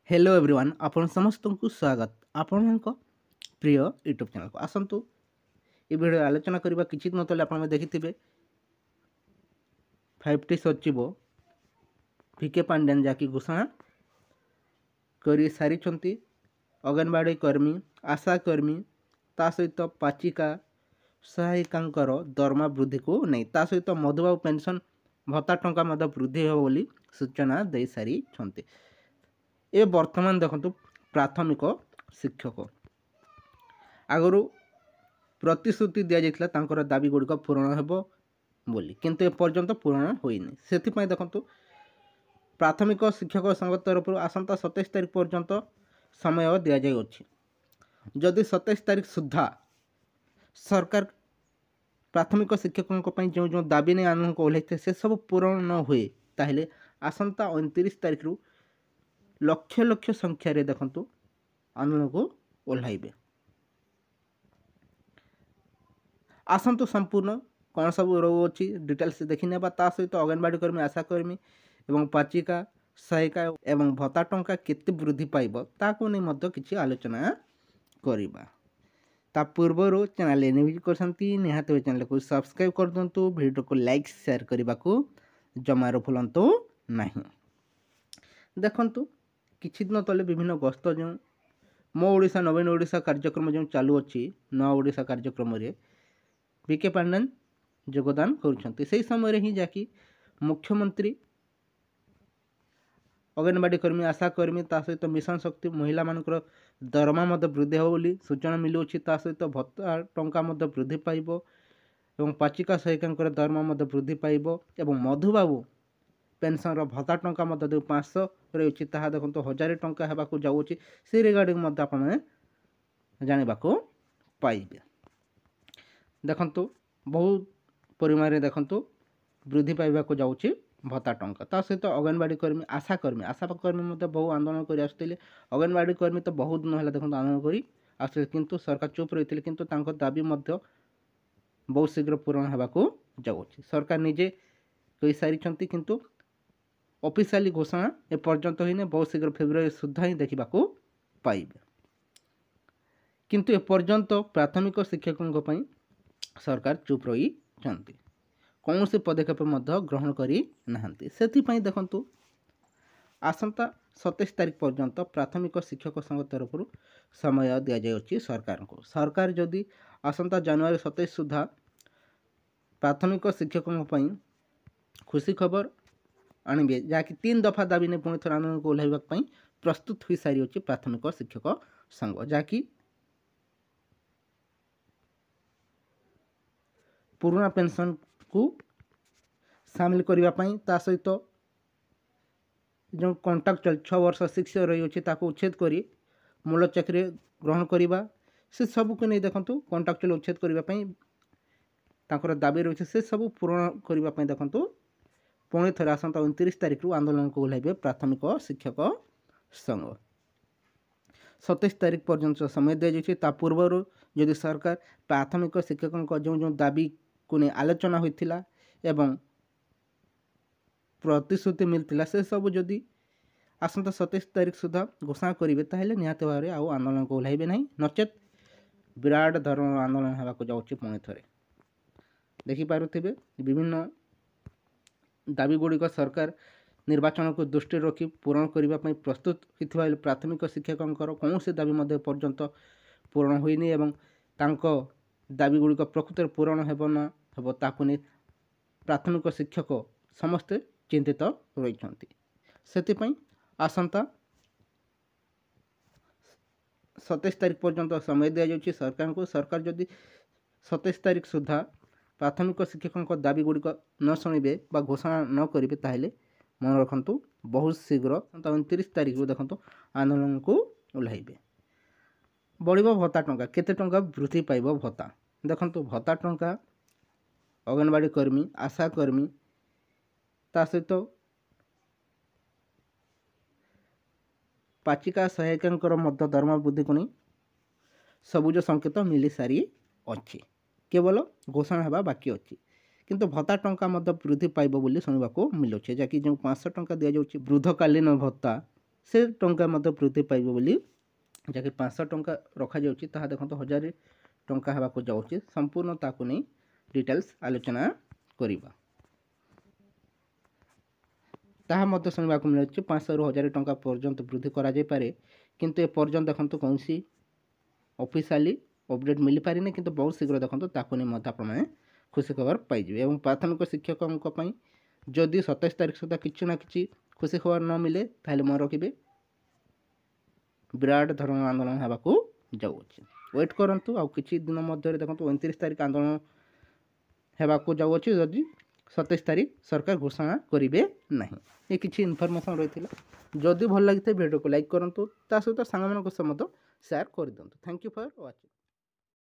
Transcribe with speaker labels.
Speaker 1: Hello everyone आपण समस्त को स्वागत आपण प्रिय यूट्यूब चैनल को आसतु ये वीडियो आलोचना करबा किछि दिन तले आपण देखिथिबे 5टी सचिव वीके पांड्यान जाकी घोषणा करी सारी छंती अंगनवाड़ी कर्मी आशा कर्मी ता सहित पाचिका सहायिकांकर दरमा वृद्धि को नहीं ता सहित मधुबाबू पेंशन भत्ता टंका मध्य वृद्धि हो बोली सूचना दे सारी छंती। ए वर्तमान देखंतु प्राथमिक शिक्षक आगु प्रतिश्रुति दि जाइथिला तांकर दाबी गुड़िक पूरण हेबो बोली किंतु एपर्यंत पूरण होइनी सेथिपई देखंतु प्राथमिक शिक्षक संघ तरफ आसंता 27 तारिख पर्यंत समय दि जाइछि। जदि 27 तारिख सुधा सरकार प्राथमिक शिक्षकों जो जो दाबी नहीं आंदोलन को ओह्लैथे से सब पूरण न हुए ताहले आसंता 29 तारिख रु लक्ष लक्ष संख्यार देखंतु आंदोलन को ओह्लैबे। आसंतु संपूर्ण कौन सब रोग अच्छी डिटेल्स देखी नेबा ता सहित अंगनवाड़ी कर्मी आशा कर्मी एवं पाचिका सहायिका एवं भत्ता टंका केते वृद्धि पाइब ताकू नहीं मध्य किछि आलोचना करिबा। ता पूर्वर चैनल एनविज करसंती निहात चैनल को सब्सक्राइब कर दंतु वीडियो को लाइक शेयर करबा को जमारो भूलंतु नहीं। देखंतु किछि दिन तले विभिन्न गस्त जो मो ओडिशा नवीन ओडिशा कार्यक्रम जो चालू अछि नवा ओडिशा कार्यक्रम रे वीके पांड्यान योगदान करुछंती से समय ही जाकी मुख्यमंत्री अंगनवाड़ी कर्मी आशा कर्मी ता सहित मिशन शक्ति महिला मानकर दरमा मध्य वृद्धि हो बोली सूचना मिलुछि ता सहित भत्ता टंका मध्य वृद्धि पाइबो एवं पाचिका सहायिकांकर दरमा मध्य वृद्धि पाइबो एवं मधुबाबू पेंशन रो भत्ता टंका मध्य जो 500 रही ताहा देखंतु 1000 टंका हेबाकू जाउछि से रिगार्डिंग मध्य आपण जानिबाकू पाइबे। देखंतु बहुत परिमाण देखंतु वृद्धि पाइबाकू जाउछि भत्ता टंका ता सहित अंगनवाड़ी कर्मी आशा कर्मी मध्य बहु आंदोलन कर आसुतिले अंगनवाड़ी कर्मी तो बहुत दिन है देखो आंदोलन करी आसुतिले किंतु सरकार चुप रही किंतु तांको दाबी मध्य बहुत शीघ्र पूरण हेबाकू जाउछि। सरकार निजे कहि सारी छंती किंतु ऑफिशियली घोषणा ए पर्यंत होइने बहुत शीघ्र फेब्रुआरी सुद्धा ही देखिबाकू पाइबे किंतु ए पर्यंत प्राथमिक शिक्षकों पई सरकार चुप रही छंती कौन से पदक्षेप मध्य ग्रहण करी नाहंती सेथिपई देखंतु आसंता 27 तारिख पर्यंत प्राथमिक शिक्षक संघ तरफ समय दि जाइछि सरकार को। सरकार जदि आसंता जनवरी 27 सुधा प्राथमिक शिक्षकों पई खुशी खबर आणबे जाकि 3 दफा दाबी ने पुणी थर आंदोलन को ओह्लैबा पई प्रस्तुत हुई सारी अछि प्राथमिक शिक्षक संघ जाकि पुराना पेंशन को सामिल करने ता सहित जो कॉन्ट्रैक्चुअल 6 वर्ष 6 रही अच्छे ताको उच्छेद करी मूल चाकरी ग्रहण करवा से सब को नहीं देखंतु कॉन्ट्रैक्चुअल उच्छेद करने तांकर दाबी रही से सब पूरण करने देखंतु पुणी थे आसंता 29 तारिख रु आंदोलन को ओह्लैबे प्राथमिक शिक्षक संघ। 27 तारिख पर्यंत समय दि जाइछि ता पूर्व यदि सरकार प्राथमिक शिक्षकों जो जो दाबी को नहीं आलोचना होइथिला एवं प्रतिश्रुति मिलता से सब जदि आसंता 27 तारिख सुधा घोषणा करेंगे ताहले निहाती भाव आउ आंदोलन को ओह्लैबे नहीं नचेत विराट धरण आंदोलन होगा जाऊँगी पुणी थे देखि पारुथिबे विभिन्न दाबी गुड़िक सरकार निर्वाचन को दृष्टि रखी पूरण करने प्रस्तुत होता प्राथमिक शिक्षकों कौन से दाबी मध्य पर्यंत पूरण होइनी एवं तांको दाबी गुड़िक प्रकृत पूरण हेब न हेब ताकू नहीं प्राथमिक शिक्षक समस्ते चिंतित रही से आसंता 27 तारिख पर्यंत समय दि जाइछि सरकार को। सरकार जदि 27 तारिख सुधा प्राथमिक शिक्षकों दाबी गुड़िक न शुणे बा घोषणा न करेंगे ताहले मन रखु बहुत शीघ्र 29 तारिख देखो आंदोलन को ओह्लैबे। बढ़िबो भत्ता टंका केते टंका वृद्धि पाइब भत्ता देखंतु भत्ता टंका अंगनवाड़ी कर्मी आशा कर्मी ता सहित पाचिका सहायिकांकर मध्य दरमा वृद्धि को नहीं सबुज संकेत मिली सारी अच्छी केवल घोषणा होगा बाकी अच्छी किंतु भत्ता टंका मध्य वृद्धि पाइब बोली शुणा मिलुचे जहाँकि जो 500 टंका दि जाऊँगी वृद्धकालीन भत्ता से टंका मध्य वृद्धि पाइब बोली जहाँकि 500 टंका रखाଯାଉଛି ତାହା ଦେଖନ୍ତୁ 1000 ଟଙ୍କା ହେବାକୁ ଯାଉଛି ସମ୍ପୂର୍ଣ୍ଣ ତାକୁ ନେଇ ଡିଟେଲ୍ସ ଆଲୋଚନା କରିବା ତାହା ମଧ୍ୟ ଶୁଣିବାକୁ ମିଳୁଛି 500 ରୁ 1000 ଟଙ୍କା ପର୍ଯ୍ୟନ୍ତ ବୃଦ୍ଧି କରାଯାଇପାରେ କିନ୍ତୁ ଏ ପର୍ଯ୍ୟନ୍ତ ଦେଖନ୍ତୁ କୌଣସି ଅଫିସିଆଲି ଅପଡେଟ୍ ମିଳିପାରିନି କିନ୍ତୁ ବହୁତ ଶୀଘ୍ର ଦେଖନ୍ତୁ ତାକୁ ନେଇ ମଧ୍ୟ ଆପଣମାନେ ଖୁସି ଖବର ପାଇଯିବେ ଏବଂ ପ୍ରାଥମିକ ଶିକ୍ଷକଙ୍କ ପାଇଁ ଯଦି 27 ତାରିଖ ସୁଦ୍ଧା କିଛି ନା କିଛି ଖୁସି ଖବର ନ ମିଳେ ତାହେଲେ ମନେ ରଖିବେ ବିରାଟ ଧରଣର ଆନ୍ଦୋଳନ ହେବାକୁ ଯାଉଅଛି ୱେଟ୍ କରନ୍ତୁ ଆଉ କିଛି ଦିନ ମଧ୍ୟରେ ଦେଖନ୍ତୁ 29 ତାରିଖ ଆନ୍ଦୋଳନ ହେବାକୁ ଯାଉଅଛି ଯଦି 27 ତାରିଖ ସରକାର ଘୋଷଣା କରିବେ ନାହିଁ ଏ କିଛି ଇନଫର୍ମେସନ୍ ରହିଥିଲା ଯଦି ଭଲ ଲାଗିଥାଏ ଭିଡ଼ିଓକୁ ଲାଇକ୍ କରନ୍ତୁ ତା ସହିତ ସାଙ୍ଗମାନଙ୍କ ସହ ମଧ୍ୟ ସେୟାର କରିଦିଅନ୍ତୁ ଥ୍ୟାଙ୍କ ୟୁ ଫର୍ ୱାଚିଂ।